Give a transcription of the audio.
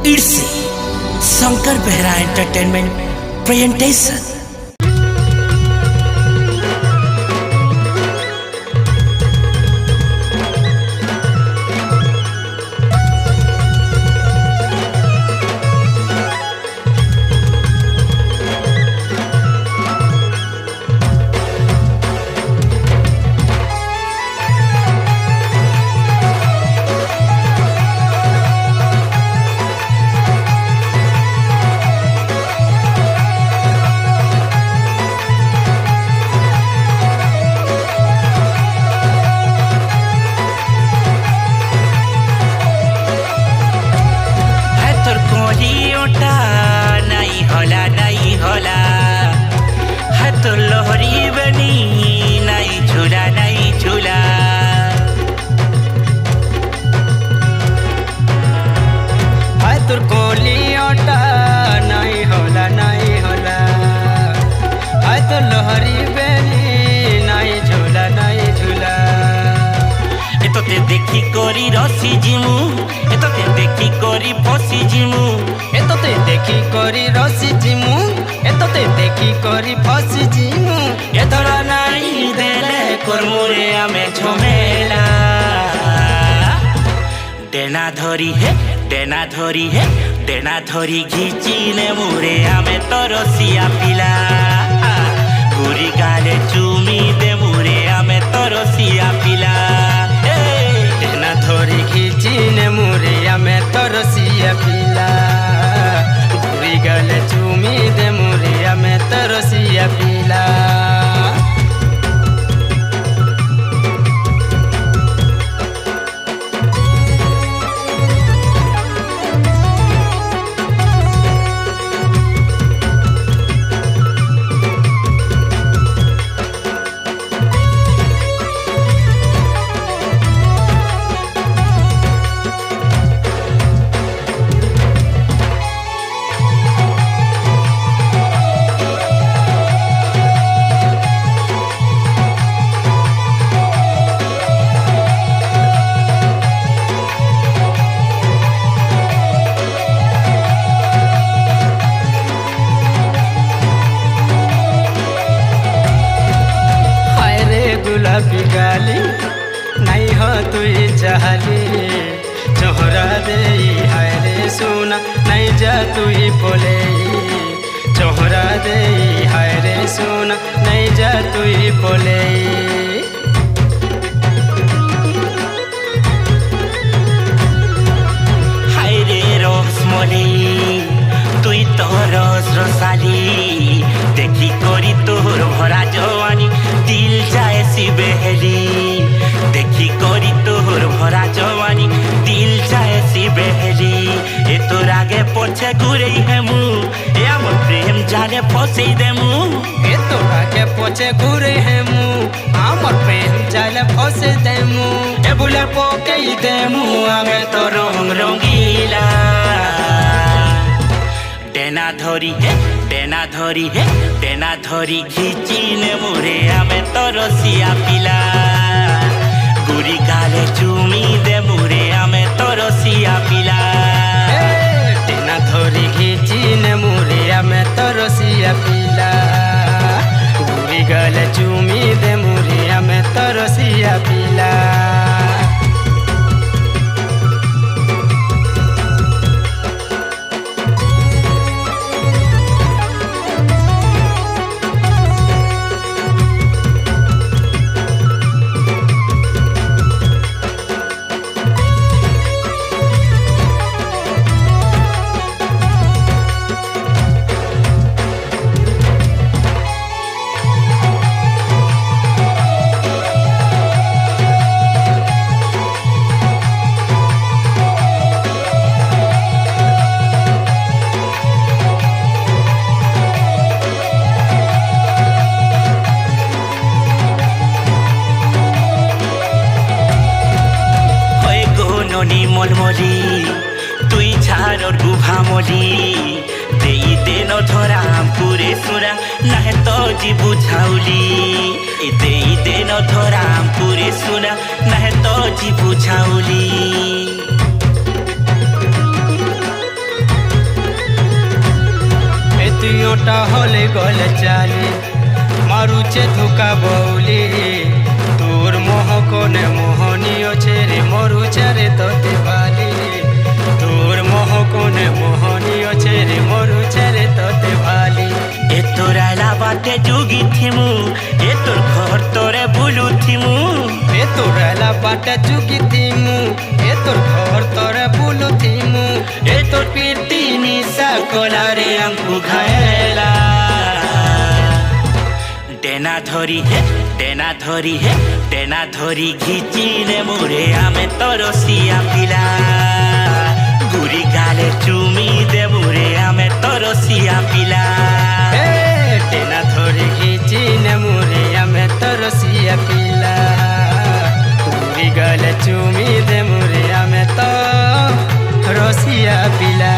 It's Shankar Behra Entertainment presentation. देखी करी रसी जिमु एतते देखी करी फसी जिमु एतते देखी करी रसी जिमु एतते देखी करी फसी जिमु एतरा नाई देले करमुरे आमे झमेला डेना धरी हे डेना धरी हे डेना धरी घिचिने मुरे आमे तरसिया पिला गुरी गाले चुमी दे मुरे आमे तरसिया पिला धरी खिचिने मुरिया में तरसिया पिला घुरी गले चुमी दे मुरिया में तरसिया पिला गाली नहीं हो तुई चाहली चोहरा दे हाय रे सोना नहीं जा तुई बोले चोहरा दे हाय रे सोना नहीं जा तुई बोले हाय रे रसमली तुई तो रस रसाली देखी करी तोर भरा जवानी दिल जाए सी बहली देखी करी तोर भरा जवानी दिल जाए सी बहली ए तोर आगे पछे घुरे है मु ए हमर प्रेम जाने फसे दे मु ए तोर आगे पछे घुरे है मु हमर प्रेम जाने फसे दे मु ए बुले पोके दे मु आमे तो रंग रंगीला डेना धरी हे डेना धरी हे डेना धरी घिचिने मुरे आमे तरसिया पिला गुरी गाले चुमी दे मुरे आमे तरसिया पिला डेना धरी घिचिने मुरे आमे तरसिया पिला गुरी गाले चुमी दे मुरे आमे तरसिया पिला মলমলি তুই ঝাড়র গুভামলি দেই দেন ধরাম পুরে সুরা নাহে তো জি বুঝাউলি দেই দেন ধরাম পুরে সুরা নাহে তো জি বুঝাউলি মনটা হলে গল চালি মারুছে ধোকা বউলি তোর মোহ কোনে মোহনী অছে রে মরুছে রে তোতে ভালি তোর মোহ কোনে মোহনী অছে রে মরুছে রে তোতে ভালি এ তোর আলা বাটে যুগি থিমু এ তোর ঘর তোরে বুলু থিমু এ তোর আলা বাটে যুগি থিমু এ তোর ঘর তোরে বুলু থিমু এ তোর কীর্তি নিশা কোলারে আঙ্কু ঘায়লা ডেনা ধরি হে ডেনা ধরি ঘিচিনে মোরে আমি তোর সিয়া পিলা গুড়ি গালে চুমি দে মোরে আমি তোর সিয়া পিলা ডেনা ধরি ঘিচিনে মোরে আমি তোর সিয়া পিলা গুড়ি গালে চুমি দে মোরে আমি তো রসিয়া পিলা